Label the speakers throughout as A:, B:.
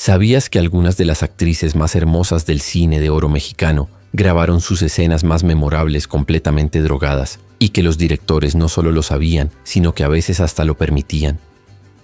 A: ¿Sabías que algunas de las actrices más hermosas del cine de oro mexicano grabaron sus escenas más memorables completamente drogadas y que los directores no solo lo sabían, sino que a veces hasta lo permitían?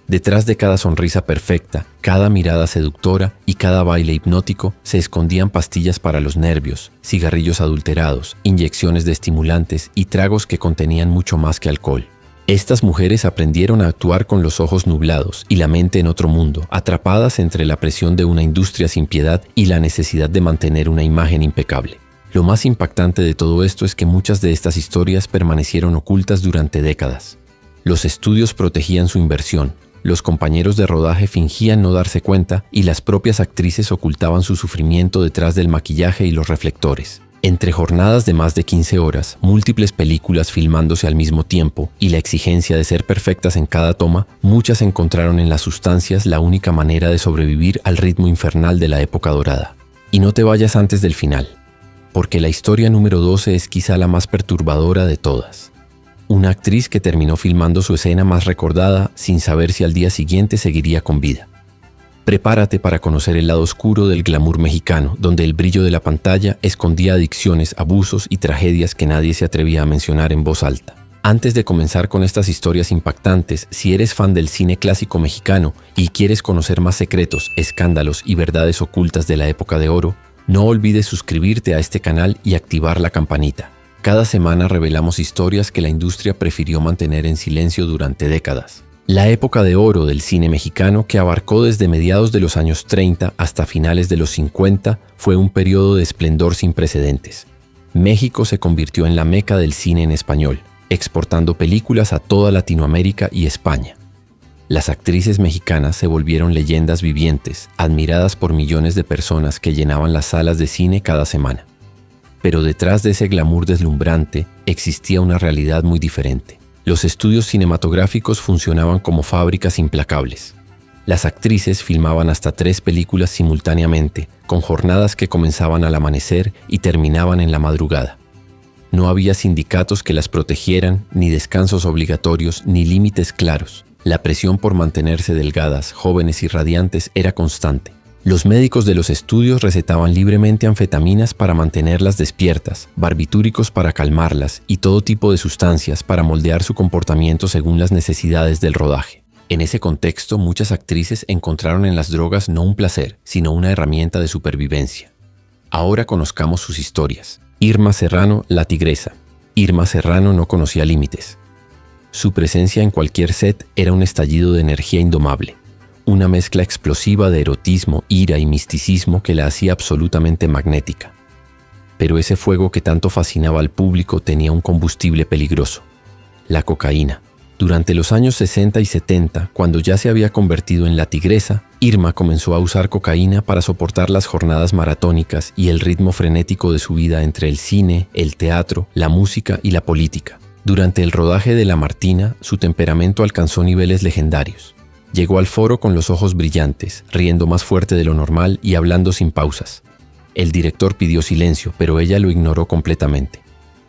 A: Detrás de cada sonrisa perfecta, cada mirada seductora y cada baile hipnótico se escondían pastillas para los nervios, cigarrillos adulterados, inyecciones de estimulantes y tragos que contenían mucho más que alcohol. Estas mujeres aprendieron a actuar con los ojos nublados y la mente en otro mundo, atrapadas entre la presión de una industria sin piedad y la necesidad de mantener una imagen impecable. Lo más impactante de todo esto es que muchas de estas historias permanecieron ocultas durante décadas. Los estudios protegían su inversión, los compañeros de rodaje fingían no darse cuenta y las propias actrices ocultaban su sufrimiento detrás del maquillaje y los reflectores. Entre jornadas de más de 15 horas, múltiples películas filmándose al mismo tiempo y la exigencia de ser perfectas en cada toma, muchas encontraron en las sustancias la única manera de sobrevivir al ritmo infernal de la época dorada. Y no te vayas antes del final, porque la historia número 12 es quizá la más perturbadora de todas. Una actriz que terminó filmando su escena más recordada sin saber si al día siguiente seguiría con vida. Prepárate para conocer el lado oscuro del glamour mexicano, donde el brillo de la pantalla escondía adicciones, abusos y tragedias que nadie se atrevía a mencionar en voz alta. Antes de comenzar con estas historias impactantes, si eres fan del cine clásico mexicano y quieres conocer más secretos, escándalos y verdades ocultas de la época de oro, no olvides suscribirte a este canal y activar la campanita. Cada semana revelamos historias que la industria prefirió mantener en silencio durante décadas. La época de oro del cine mexicano, que abarcó desde mediados de los años 30 hasta finales de los 50, fue un periodo de esplendor sin precedentes. México se convirtió en la meca del cine en español, exportando películas a toda Latinoamérica y España. Las actrices mexicanas se volvieron leyendas vivientes, admiradas por millones de personas que llenaban las salas de cine cada semana. Pero detrás de ese glamour deslumbrante existía una realidad muy diferente. Los estudios cinematográficos funcionaban como fábricas implacables. Las actrices filmaban hasta 3 películas simultáneamente, con jornadas que comenzaban al amanecer y terminaban en la madrugada. No había sindicatos que las protegieran, ni descansos obligatorios, ni límites claros. La presión por mantenerse delgadas, jóvenes y radiantes era constante. Los médicos de los estudios recetaban libremente anfetaminas para mantenerlas despiertas, barbitúricos para calmarlas y todo tipo de sustancias para moldear su comportamiento según las necesidades del rodaje. En ese contexto, muchas actrices encontraron en las drogas no un placer, sino una herramienta de supervivencia. Ahora conozcamos sus historias. Irma Serrano, la tigresa. Irma Serrano no conocía límites. Su presencia en cualquier set era un estallido de energía indomable. Una mezcla explosiva de erotismo, ira y misticismo que la hacía absolutamente magnética. Pero ese fuego que tanto fascinaba al público tenía un combustible peligroso: la cocaína. Durante los años 60 y 70, cuando ya se había convertido en la tigresa, Irma comenzó a usar cocaína para soportar las jornadas maratónicas y el ritmo frenético de su vida entre el cine, el teatro, la música y la política. Durante el rodaje de La Martina, su temperamento alcanzó niveles legendarios. Llegó al foro con los ojos brillantes, riendo más fuerte de lo normal y hablando sin pausas. El director pidió silencio, pero ella lo ignoró completamente.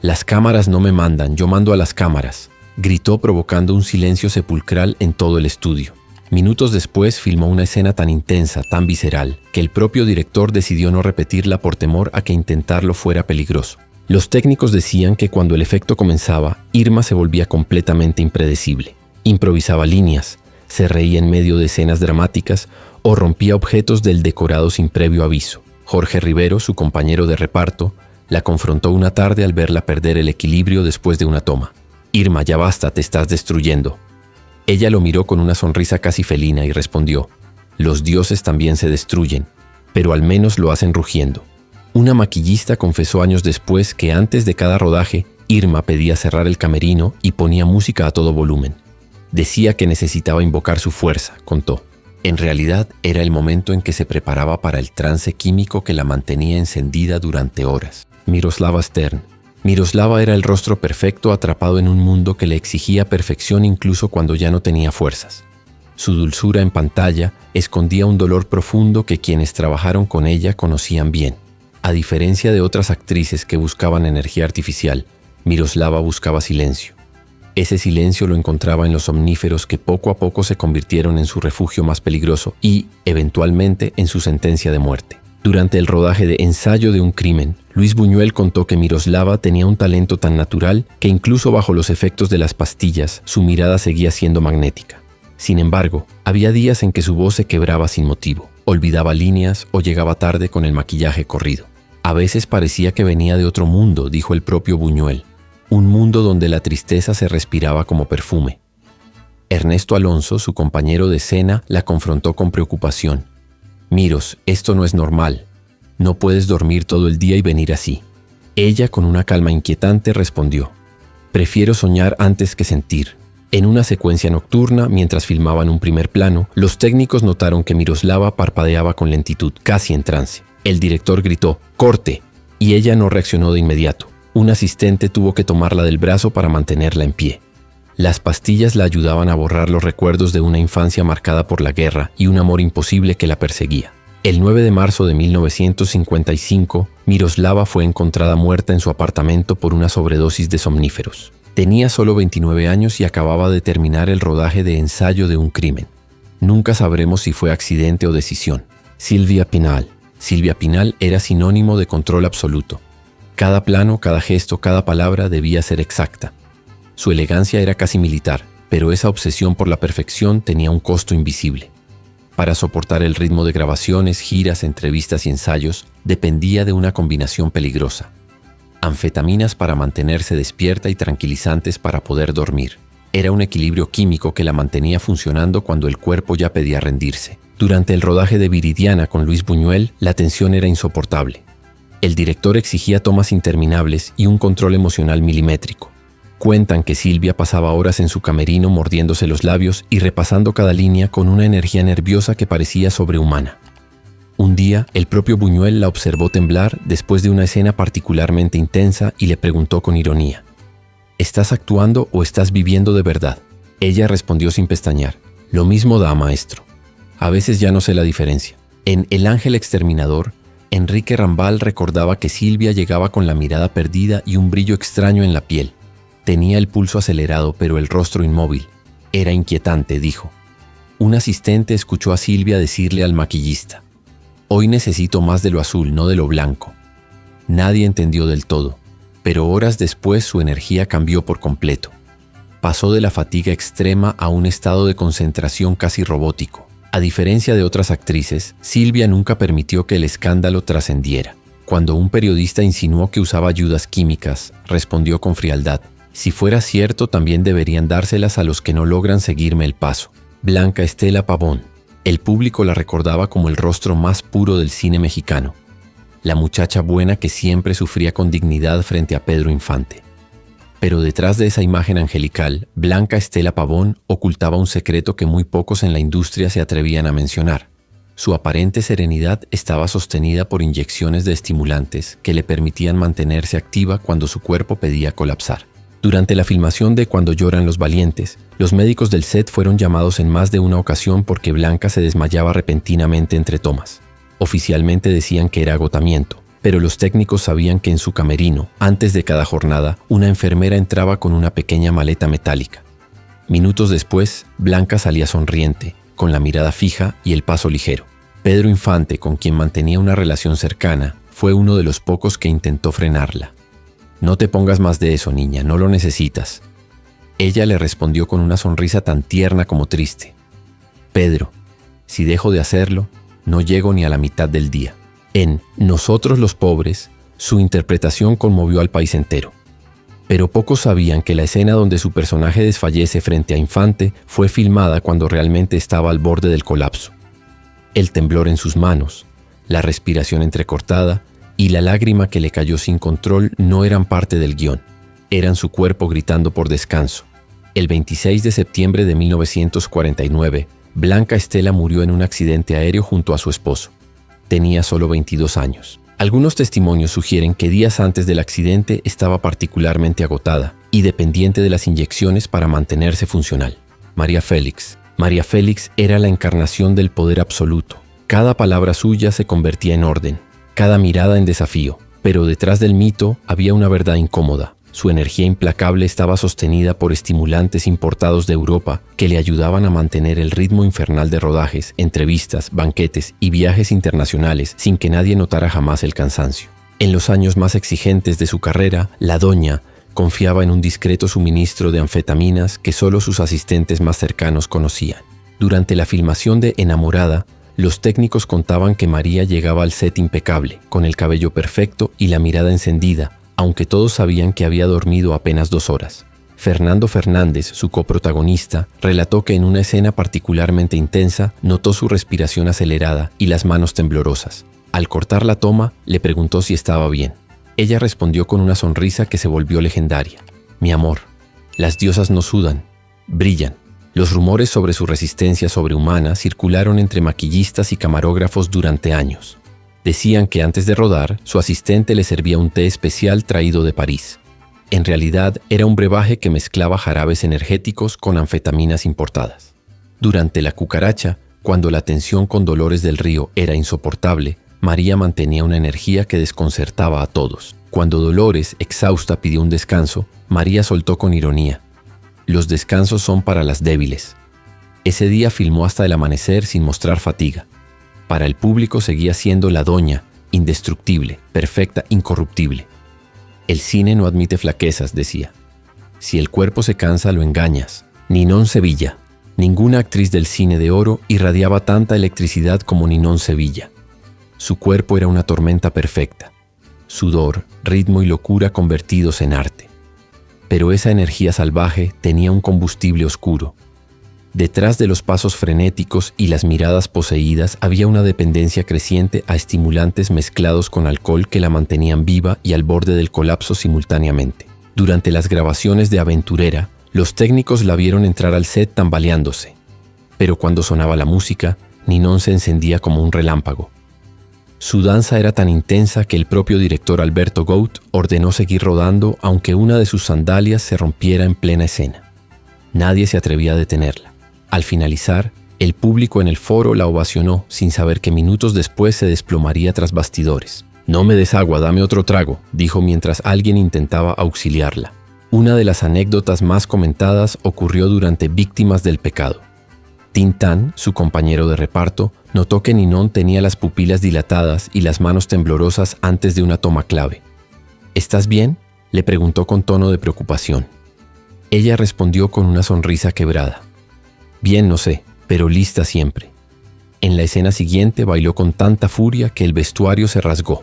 A: «Las cámaras no me mandan, yo mando a las cámaras», gritó, provocando un silencio sepulcral en todo el estudio. Minutos después filmó una escena tan intensa, tan visceral, que el propio director decidió no repetirla por temor a que intentarlo fuera peligroso. Los técnicos decían que cuando el efecto comenzaba, Irma se volvía completamente impredecible. Improvisaba líneas, se reía en medio de escenas dramáticas o rompía objetos del decorado sin previo aviso. Jorge Rivero, su compañero de reparto, la confrontó una tarde al verla perder el equilibrio después de una toma. «Irma, ya basta, te estás destruyendo». Ella lo miró con una sonrisa casi felina y respondió: «Los dioses también se destruyen, pero al menos lo hacen rugiendo». Una maquillista confesó años después que antes de cada rodaje, Irma pedía cerrar el camerino y ponía música a todo volumen. Decía que necesitaba invocar su fuerza, contó. En realidad, era el momento en que se preparaba para el trance químico que la mantenía encendida durante horas. Miroslava Stern. Miroslava era el rostro perfecto atrapado en un mundo que le exigía perfección incluso cuando ya no tenía fuerzas. Su dulzura en pantalla escondía un dolor profundo que quienes trabajaron con ella conocían bien. A diferencia de otras actrices que buscaban energía artificial, Miroslava buscaba silencio. Ese silencio lo encontraba en los somníferos que poco a poco se convirtieron en su refugio más peligroso y, eventualmente, en su sentencia de muerte. Durante el rodaje de Ensayo de un crimen, Luis Buñuel contó que Miroslava tenía un talento tan natural que incluso bajo los efectos de las pastillas, su mirada seguía siendo magnética. Sin embargo, había días en que su voz se quebraba sin motivo, olvidaba líneas o llegaba tarde con el maquillaje corrido. A veces parecía que venía de otro mundo, dijo el propio Buñuel. Un mundo donde la tristeza se respiraba como perfume. Ernesto Alonso, su compañero de escena, la confrontó con preocupación. «Miros, esto no es normal. No puedes dormir todo el día y venir así». Ella, con una calma inquietante, respondió. «Prefiero soñar antes que sentir». En una secuencia nocturna, mientras filmaban un primer plano, los técnicos notaron que Miroslava parpadeaba con lentitud, casi en trance. El director gritó, «¡Corte!», y ella no reaccionó de inmediato. Un asistente tuvo que tomarla del brazo para mantenerla en pie. Las pastillas la ayudaban a borrar los recuerdos de una infancia marcada por la guerra y un amor imposible que la perseguía. El 9 de marzo de 1955, Miroslava fue encontrada muerta en su apartamento por una sobredosis de somníferos. Tenía solo 29 años y acababa de terminar el rodaje de Ensayo de un crimen. Nunca sabremos si fue accidente o decisión. Silvia Pinal. Silvia Pinal era sinónimo de control absoluto. Cada plano, cada gesto, cada palabra debía ser exacta. Su elegancia era casi militar, pero esa obsesión por la perfección tenía un costo invisible. Para soportar el ritmo de grabaciones, giras, entrevistas y ensayos, dependía de una combinación peligrosa. Anfetaminas para mantenerse despierta y tranquilizantes para poder dormir. Era un equilibrio químico que la mantenía funcionando cuando el cuerpo ya pedía rendirse. Durante el rodaje de Viridiana con Luis Buñuel, la tensión era insoportable. El director exigía tomas interminables y un control emocional milimétrico. Cuentan que Silvia pasaba horas en su camerino mordiéndose los labios y repasando cada línea con una energía nerviosa que parecía sobrehumana. Un día, el propio Buñuel la observó temblar después de una escena particularmente intensa y le preguntó con ironía, «¿Estás actuando o estás viviendo de verdad?». Ella respondió sin pestañear, «Lo mismo da, maestro. A veces ya no sé la diferencia». En El ángel exterminador, Enrique Rambal recordaba que Silvia llegaba con la mirada perdida y un brillo extraño en la piel. Tenía el pulso acelerado, pero el rostro inmóvil. Era inquietante, dijo. Un asistente escuchó a Silvia decirle al maquillista, «Hoy necesito más de lo azul, no de lo blanco». Nadie entendió del todo, pero horas después su energía cambió por completo. Pasó de la fatiga extrema a un estado de concentración casi robótico. A diferencia de otras actrices, Silvia nunca permitió que el escándalo trascendiera. Cuando un periodista insinuó que usaba ayudas químicas, respondió con frialdad, «Si fuera cierto, también deberían dárselas a los que no logran seguirme el paso». Blanca Estela Pavón. El público la recordaba como el rostro más puro del cine mexicano. La muchacha buena que siempre sufría con dignidad frente a Pedro Infante. Pero detrás de esa imagen angelical, Blanca Estela Pavón ocultaba un secreto que muy pocos en la industria se atrevían a mencionar. Su aparente serenidad estaba sostenida por inyecciones de estimulantes que le permitían mantenerse activa cuando su cuerpo pedía colapsar. Durante la filmación de Cuando lloran los valientes, los médicos del set fueron llamados en más de una ocasión porque Blanca se desmayaba repentinamente entre tomas. Oficialmente decían que era agotamiento, pero los técnicos sabían que en su camerino, antes de cada jornada, una enfermera entraba con una pequeña maleta metálica. Minutos después, Blanca salía sonriente, con la mirada fija y el paso ligero. Pedro Infante, con quien mantenía una relación cercana, fue uno de los pocos que intentó frenarla. «No te pongas más de eso, niña, no lo necesitas». Ella le respondió con una sonrisa tan tierna como triste. «Pedro, si dejo de hacerlo, no llego ni a la mitad del día». En Nosotros los pobres, su interpretación conmovió al país entero. Pero pocos sabían que la escena donde su personaje desfallece frente a Infante fue filmada cuando realmente estaba al borde del colapso. El temblor en sus manos, la respiración entrecortada y la lágrima que le cayó sin control no eran parte del guión, eran su cuerpo gritando por descanso. El 26 de septiembre de 1949, Blanca Estela murió en un accidente aéreo junto a su esposo. Tenía solo 22 años. Algunos testimonios sugieren que días antes del accidente estaba particularmente agotada y dependiente de las inyecciones para mantenerse funcional. María Félix. María Félix era la encarnación del poder absoluto. Cada palabra suya se convertía en orden, cada mirada en desafío. Pero detrás del mito había una verdad incómoda. Su energía implacable estaba sostenida por estimulantes importados de Europa que le ayudaban a mantener el ritmo infernal de rodajes, entrevistas, banquetes y viajes internacionales sin que nadie notara jamás el cansancio. En los años más exigentes de su carrera, la doña confiaba en un discreto suministro de anfetaminas que solo sus asistentes más cercanos conocían. Durante la filmación de Enamorada, los técnicos contaban que María llegaba al set impecable, con el cabello perfecto y la mirada encendida, aunque todos sabían que había dormido apenas 2 horas. Fernando Fernández, su coprotagonista, relató que en una escena particularmente intensa notó su respiración acelerada y las manos temblorosas. Al cortar la toma, le preguntó si estaba bien. Ella respondió con una sonrisa que se volvió legendaria. «Mi amor, las diosas no sudan, brillan». Los rumores sobre su resistencia sobrehumana circularon entre maquillistas y camarógrafos durante años. Decían que antes de rodar, su asistente le servía un té especial traído de París. En realidad, era un brebaje que mezclaba jarabes energéticos con anfetaminas importadas. Durante La Cucaracha, cuando la tensión con Dolores del Río era insoportable, María mantenía una energía que desconcertaba a todos. Cuando Dolores, exhausta, pidió un descanso, María soltó con ironía: «Los descansos son para las débiles». Ese día filmó hasta el amanecer sin mostrar fatiga. Para el público seguía siendo la doña, indestructible, perfecta, incorruptible. «El cine no admite flaquezas», decía. «Si el cuerpo se cansa, lo engañas». Ninón Sevilla. Ninguna actriz del cine de oro irradiaba tanta electricidad como Ninón Sevilla. Su cuerpo era una tormenta perfecta. Sudor, ritmo y locura convertidos en arte. Pero esa energía salvaje tenía un combustible oscuro. Detrás de los pasos frenéticos y las miradas poseídas había una dependencia creciente a estimulantes mezclados con alcohol que la mantenían viva y al borde del colapso simultáneamente. Durante las grabaciones de Aventurera, los técnicos la vieron entrar al set tambaleándose. Pero cuando sonaba la música, Ninón se encendía como un relámpago. Su danza era tan intensa que el propio director Alberto Gout ordenó seguir rodando aunque una de sus sandalias se rompiera en plena escena. Nadie se atrevía a detenerla. Al finalizar, el público en el foro la ovacionó sin saber que minutos después se desplomaría tras bastidores. «No me des agua, dame otro trago», dijo mientras alguien intentaba auxiliarla. Una de las anécdotas más comentadas ocurrió durante Víctimas del Pecado. Tintán, su compañero de reparto, notó que Ninón tenía las pupilas dilatadas y las manos temblorosas antes de una toma clave. «¿Estás bien?», le preguntó con tono de preocupación. Ella respondió con una sonrisa quebrada. «Bien, no sé, pero lista siempre». En la escena siguiente bailó con tanta furia que el vestuario se rasgó.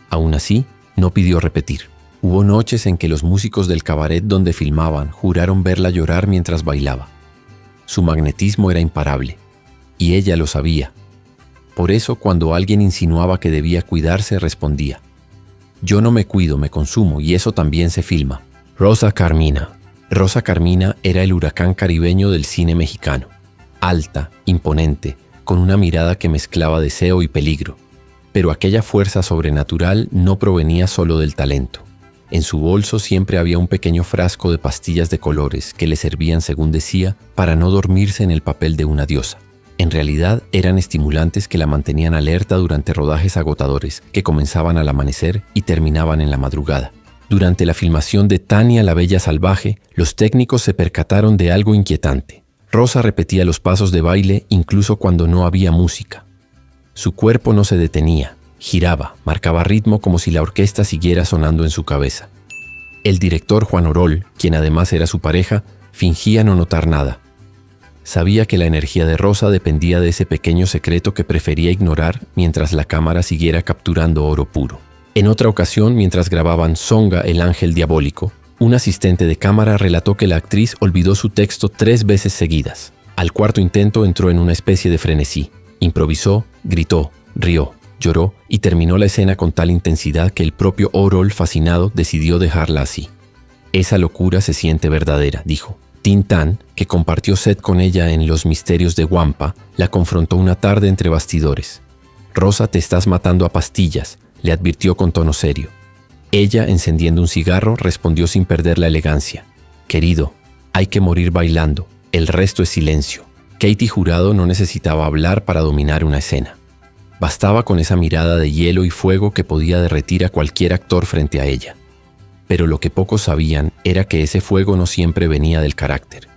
A: Aún así, no pidió repetir. Hubo noches en que los músicos del cabaret donde filmaban juraron verla llorar mientras bailaba. Su magnetismo era imparable, y ella lo sabía. Por eso, cuando alguien insinuaba que debía cuidarse, respondía: «Yo no me cuido, me consumo, y eso también se filma». Rosa Carmina. Rosa Carmina era el huracán caribeño del cine mexicano. Alta, imponente, con una mirada que mezclaba deseo y peligro. Pero aquella fuerza sobrenatural no provenía solo del talento. En su bolso siempre había un pequeño frasco de pastillas de colores que le servían, según decía, para no dormirse en el papel de una diosa. En realidad eran estimulantes que la mantenían alerta durante rodajes agotadores que comenzaban al amanecer y terminaban en la madrugada. Durante la filmación de Tania la Bella Salvaje, los técnicos se percataron de algo inquietante. Rosa repetía los pasos de baile incluso cuando no había música. Su cuerpo no se detenía. Giraba, marcaba ritmo como si la orquesta siguiera sonando en su cabeza. El director Juan Orol, quien además era su pareja, fingía no notar nada. Sabía que la energía de Rosa dependía de ese pequeño secreto que prefería ignorar mientras la cámara siguiera capturando oro puro. En otra ocasión, mientras grababan Songa, el ángel diabólico, un asistente de cámara relató que la actriz olvidó su texto 3 veces seguidas. Al cuarto intento entró en una especie de frenesí. Improvisó, gritó, rió, lloró y terminó la escena con tal intensidad que el propio Orol, fascinado, decidió dejarla así. «Esa locura se siente verdadera», dijo. Tintán, que compartió set con ella en Los Misterios de Wampa, la confrontó una tarde entre bastidores. «Rosa, te estás matando a pastillas», le advirtió con tono serio. Ella, encendiendo un cigarro, respondió sin perder la elegancia: «Querido, hay que morir bailando, el resto es silencio». Katie Jurado no necesitaba hablar para dominar una escena. Bastaba con esa mirada de hielo y fuego que podía derretir a cualquier actor frente a ella. Pero lo que pocos sabían era que ese fuego no siempre venía del carácter,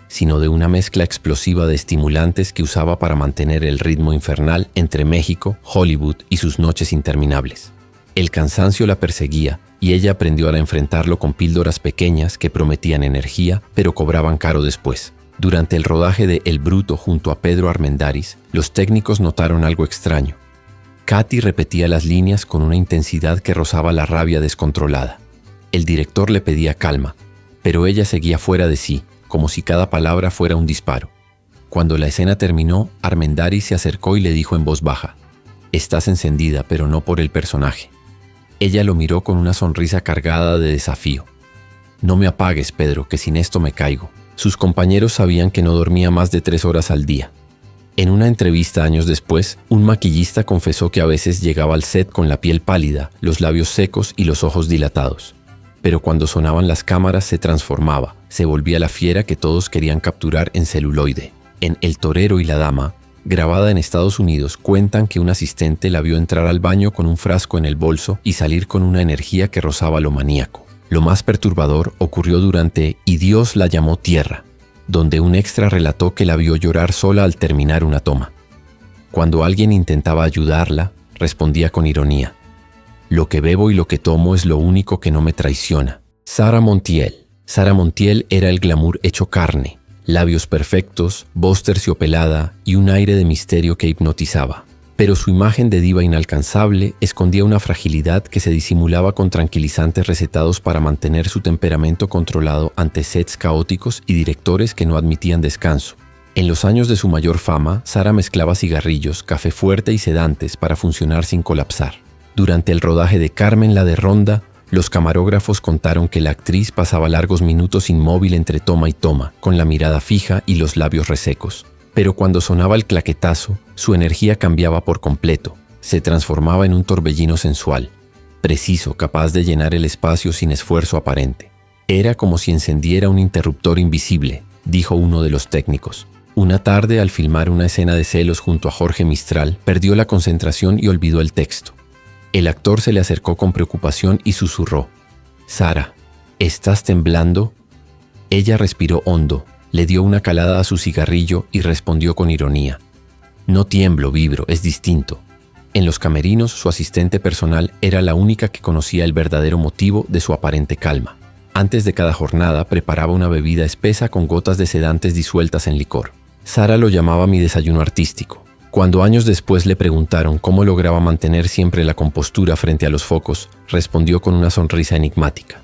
A: sino de una mezcla explosiva de estimulantes que usaba para mantener el ritmo infernal entre México, Hollywood y sus noches interminables. El cansancio la perseguía y ella aprendió a enfrentarlo con píldoras pequeñas que prometían energía, pero cobraban caro después. Durante el rodaje de El Bruto junto a Pedro Armendáriz, los técnicos notaron algo extraño. Katy repetía las líneas con una intensidad que rozaba la rabia descontrolada. El director le pedía calma, pero ella seguía fuera de sí, como si cada palabra fuera un disparo. Cuando la escena terminó, Armendáriz se acercó y le dijo en voz baja: «Estás encendida, pero no por el personaje». Ella lo miró con una sonrisa cargada de desafío. «No me apagues, Pedro, que sin esto me caigo». Sus compañeros sabían que no dormía más de 3 horas al día. En una entrevista años después, un maquillista confesó que a veces llegaba al set con la piel pálida, los labios secos y los ojos dilatados. Pero cuando sonaban las cámaras se transformaba, se volvía la fiera que todos querían capturar en celuloide. En El Torero y la Dama, grabada en Estados Unidos, cuentan que un asistente la vio entrar al baño con un frasco en el bolso y salir con una energía que rozaba lo maníaco. Lo más perturbador ocurrió durante Y Dios la llamó Tierra, donde un extra relató que la vio llorar sola al terminar una toma. Cuando alguien intentaba ayudarla, respondía con ironía: «Lo que bebo y lo que tomo es lo único que no me traiciona». Sara Montiel. Sara Montiel era el glamour hecho carne, labios perfectos, voz terciopelada y un aire de misterio que hipnotizaba. Pero su imagen de diva inalcanzable escondía una fragilidad que se disimulaba con tranquilizantes recetados para mantener su temperamento controlado ante sets caóticos y directores que no admitían descanso. En los años de su mayor fama, Sara mezclaba cigarrillos, café fuerte y sedantes para funcionar sin colapsar. Durante el rodaje de Carmen la de Ronda, los camarógrafos contaron que la actriz pasaba largos minutos inmóvil entre toma y toma, con la mirada fija y los labios resecos. Pero cuando sonaba el claquetazo, su energía cambiaba por completo. Se transformaba en un torbellino sensual, preciso, capaz de llenar el espacio sin esfuerzo aparente. Era como si encendiera un interruptor invisible, dijo uno de los técnicos. Una tarde, al filmar una escena de celos junto a Jorge Mistral, perdió la concentración y olvidó el texto. El actor se le acercó con preocupación y susurró: «Sara, ¿estás temblando?». Ella respiró hondo, le dio una calada a su cigarrillo y respondió con ironía: «No tiemblo, vibro, es distinto». En los camerinos, su asistente personal era la única que conocía el verdadero motivo de su aparente calma. Antes de cada jornada, preparaba una bebida espesa con gotas de sedantes disueltas en licor. Sara lo llamaba mi desayuno artístico. Cuando años después le preguntaron cómo lograba mantener siempre la compostura frente a los focos, respondió con una sonrisa enigmática: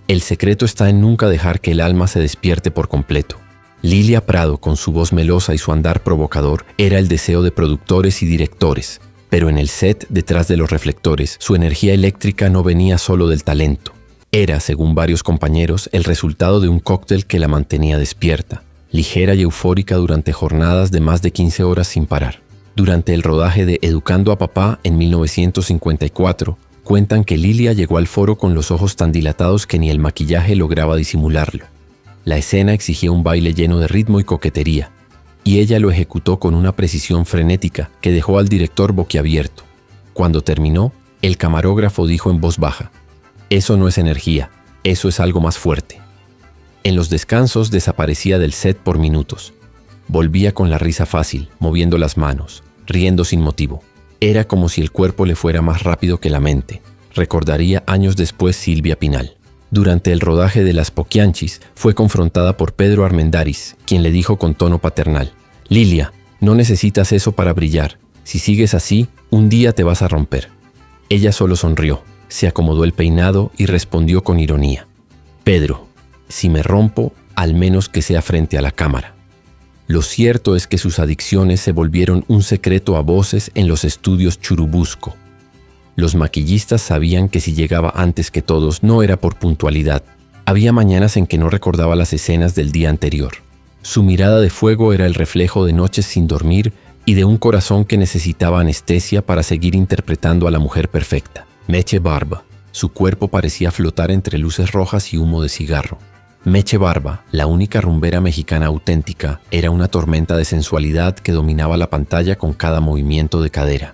A: «El secreto está en nunca dejar que el alma se despierte por completo». Lilia Prado, con su voz melosa y su andar provocador, era el deseo de productores y directores, pero en el set, detrás de los reflectores, su energía eléctrica no venía solo del talento. Era, según varios compañeros, el resultado de un cóctel que la mantenía despierta, ligera y eufórica durante jornadas de más de 15 horas sin parar. Durante el rodaje de Educando a Papá en 1954, cuentan que Lilia llegó al foro con los ojos tan dilatados que ni el maquillaje lograba disimularlo. La escena exigía un baile lleno de ritmo y coquetería, y ella lo ejecutó con una precisión frenética que dejó al director boquiabierto. Cuando terminó, el camarógrafo dijo en voz baja: «Eso no es energía, eso es algo más fuerte». En los descansos desaparecía del set por minutos. Volvía con la risa fácil, moviendo las manos, riendo sin motivo. Era como si el cuerpo le fuera más rápido que la mente, recordaría años después Silvia Pinal. Durante el rodaje de Las Poquianchis, fue confrontada por Pedro Armendáriz, quien le dijo con tono paternal: «Lilia, no necesitas eso para brillar. Si sigues así, un día te vas a romper». Ella solo sonrió, se acomodó el peinado y respondió con ironía: «Pedro, si me rompo, al menos que sea frente a la cámara». Lo cierto es que sus adicciones se volvieron un secreto a voces en los estudios Churubusco. Los maquillistas sabían que si llegaba antes que todos no era por puntualidad. Había mañanas en que no recordaba las escenas del día anterior. Su mirada de fuego era el reflejo de noches sin dormir y de un corazón que necesitaba anestesia para seguir interpretando a la mujer perfecta. Meche Barba. Su cuerpo parecía flotar entre luces rojas y humo de cigarro. Meche Barba, la única rumbera mexicana auténtica, era una tormenta de sensualidad que dominaba la pantalla con cada movimiento de cadera.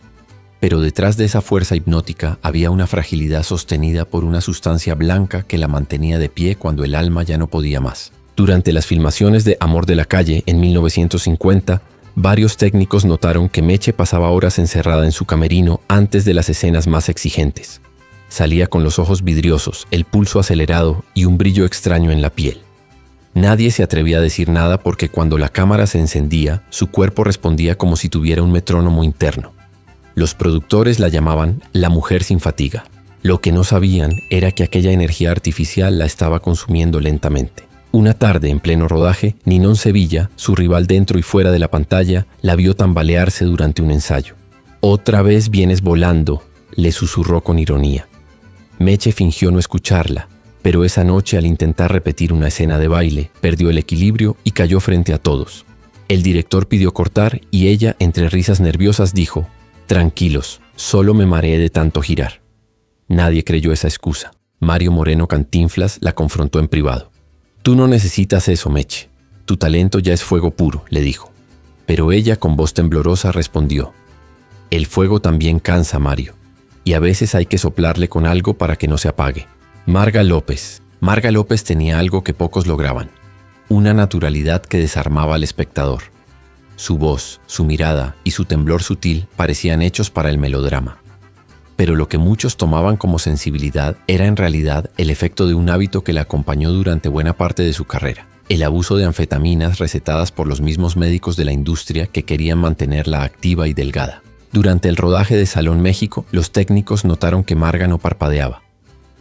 A: Pero detrás de esa fuerza hipnótica había una fragilidad sostenida por una sustancia blanca que la mantenía de pie cuando el alma ya no podía más. Durante las filmaciones de Amor de la Calle en 1950, varios técnicos notaron que Meche pasaba horas encerrada en su camerino antes de las escenas más exigentes. Salía con los ojos vidriosos, el pulso acelerado y un brillo extraño en la piel. Nadie se atrevía a decir nada porque cuando la cámara se encendía, su cuerpo respondía como si tuviera un metrónomo interno. Los productores la llamaban la mujer sin fatiga. Lo que no sabían era que aquella energía artificial la estaba consumiendo lentamente. Una tarde, en pleno rodaje, Ninón Sevilla, su rival dentro y fuera de la pantalla, la vio tambalearse durante un ensayo. «Otra vez vienes volando», le susurró con ironía. Meche fingió no escucharla, pero esa noche, al intentar repetir una escena de baile, perdió el equilibrio y cayó frente a todos. El director pidió cortar y ella, entre risas nerviosas, dijo: «Tranquilos, solo me mareé de tanto girar». Nadie creyó esa excusa. Mario Moreno Cantinflas la confrontó en privado. «Tú no necesitas eso, Meche. Tu talento ya es fuego puro», le dijo. Pero ella, con voz temblorosa, respondió: «El fuego también cansa, Mario, y a veces hay que soplarle con algo para que no se apague». Marga López. Marga López tenía algo que pocos lograban: una naturalidad que desarmaba al espectador. Su voz, su mirada y su temblor sutil parecían hechos para el melodrama. Pero lo que muchos tomaban como sensibilidad era en realidad el efecto de un hábito que la acompañó durante buena parte de su carrera: el abuso de anfetaminas recetadas por los mismos médicos de la industria que querían mantenerla activa y delgada. Durante el rodaje de Salón México, los técnicos notaron que Marga no parpadeaba.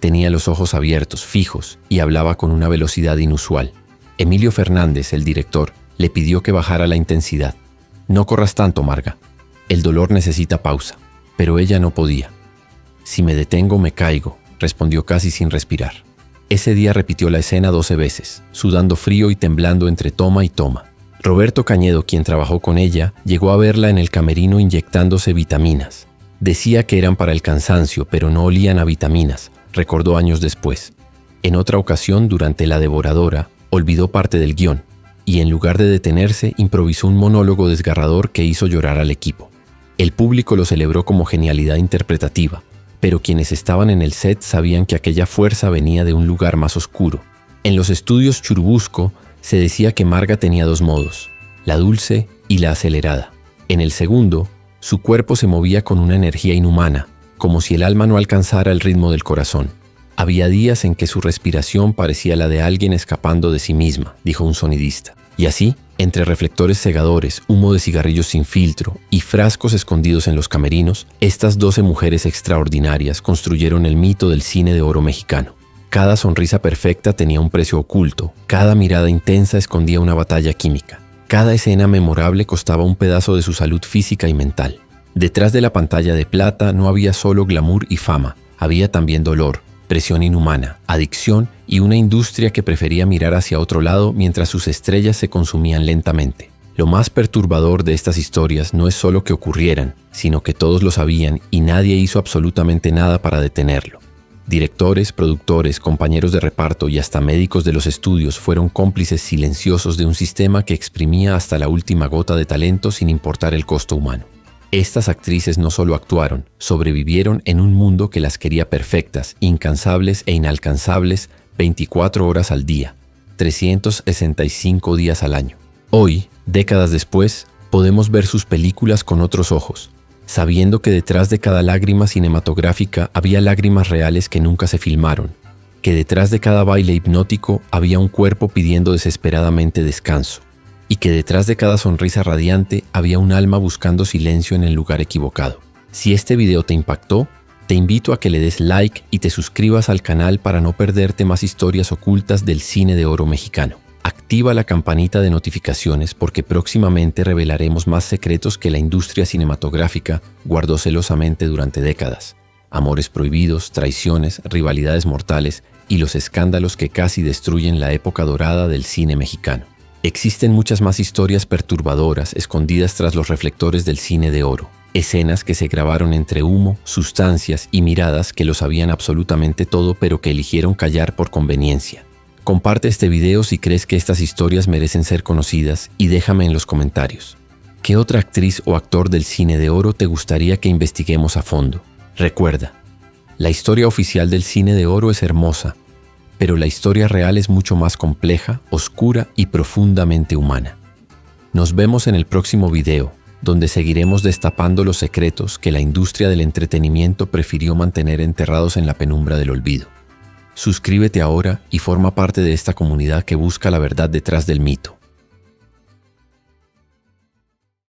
A: Tenía los ojos abiertos, fijos, y hablaba con una velocidad inusual. Emilio Fernández, el director, le pidió que bajara la intensidad. «No corras tanto, Marga. El dolor necesita pausa». Pero ella no podía. «Si me detengo, me caigo», respondió casi sin respirar. Ese día repitió la escena 12 veces, sudando frío y temblando entre toma y toma. Roberto Cañedo, quien trabajó con ella, llegó a verla en el camerino inyectándose vitaminas. Decía que eran para el cansancio, pero no olían a vitaminas, recordó años después. En otra ocasión, durante La Devoradora, olvidó parte del guión y, en lugar de detenerse, improvisó un monólogo desgarrador que hizo llorar al equipo. El público lo celebró como genialidad interpretativa, pero quienes estaban en el set sabían que aquella fuerza venía de un lugar más oscuro. En los estudios Churubusco se decía que Marga tenía dos modos: la dulce y la acelerada. En el segundo, su cuerpo se movía con una energía inhumana, como si el alma no alcanzara el ritmo del corazón. Había días en que su respiración parecía la de alguien escapando de sí misma, dijo un sonidista. Y así, entre reflectores cegadores, humo de cigarrillos sin filtro y frascos escondidos en los camerinos, estas 12 mujeres extraordinarias construyeron el mito del cine de oro mexicano. Cada sonrisa perfecta tenía un precio oculto, cada mirada intensa escondía una batalla química, cada escena memorable costaba un pedazo de su salud física y mental. Detrás de la pantalla de plata no había solo glamour y fama, había también dolor, presión inhumana, adicción y una industria que prefería mirar hacia otro lado mientras sus estrellas se consumían lentamente. Lo más perturbador de estas historias no es solo que ocurrieran, sino que todos lo sabían y nadie hizo absolutamente nada para detenerlo. Directores, productores, compañeros de reparto y hasta médicos de los estudios fueron cómplices silenciosos de un sistema que exprimía hasta la última gota de talento sin importar el costo humano. Estas actrices no solo actuaron, sobrevivieron en un mundo que las quería perfectas, incansables e inalcanzables 24 horas al día, 365 días al año. Hoy, décadas después, podemos ver sus películas con otros ojos, sabiendo que detrás de cada lágrima cinematográfica había lágrimas reales que nunca se filmaron, que detrás de cada baile hipnótico había un cuerpo pidiendo desesperadamente descanso, y que detrás de cada sonrisa radiante había un alma buscando silencio en el lugar equivocado. Si este video te impactó, te invito a que le des like y te suscribas al canal para no perderte más historias ocultas del cine de oro mexicano. Activa la campanita de notificaciones porque próximamente revelaremos más secretos que la industria cinematográfica guardó celosamente durante décadas. Amores prohibidos, traiciones, rivalidades mortales y los escándalos que casi destruyen la época dorada del cine mexicano. Existen muchas más historias perturbadoras escondidas tras los reflectores del cine de oro. Escenas que se grabaron entre humo, sustancias y miradas que lo sabían absolutamente todo pero que eligieron callar por conveniencia. Comparte este video si crees que estas historias merecen ser conocidas y déjame en los comentarios: ¿Qué otra actriz o actor del cine de oro te gustaría que investiguemos a fondo? Recuerda, la historia oficial del cine de oro es hermosa, pero la historia real es mucho más compleja, oscura y profundamente humana. Nos vemos en el próximo video, donde seguiremos destapando los secretos que la industria del entretenimiento prefirió mantener enterrados en la penumbra del olvido. Suscríbete ahora y forma parte de esta comunidad que busca la verdad detrás del mito.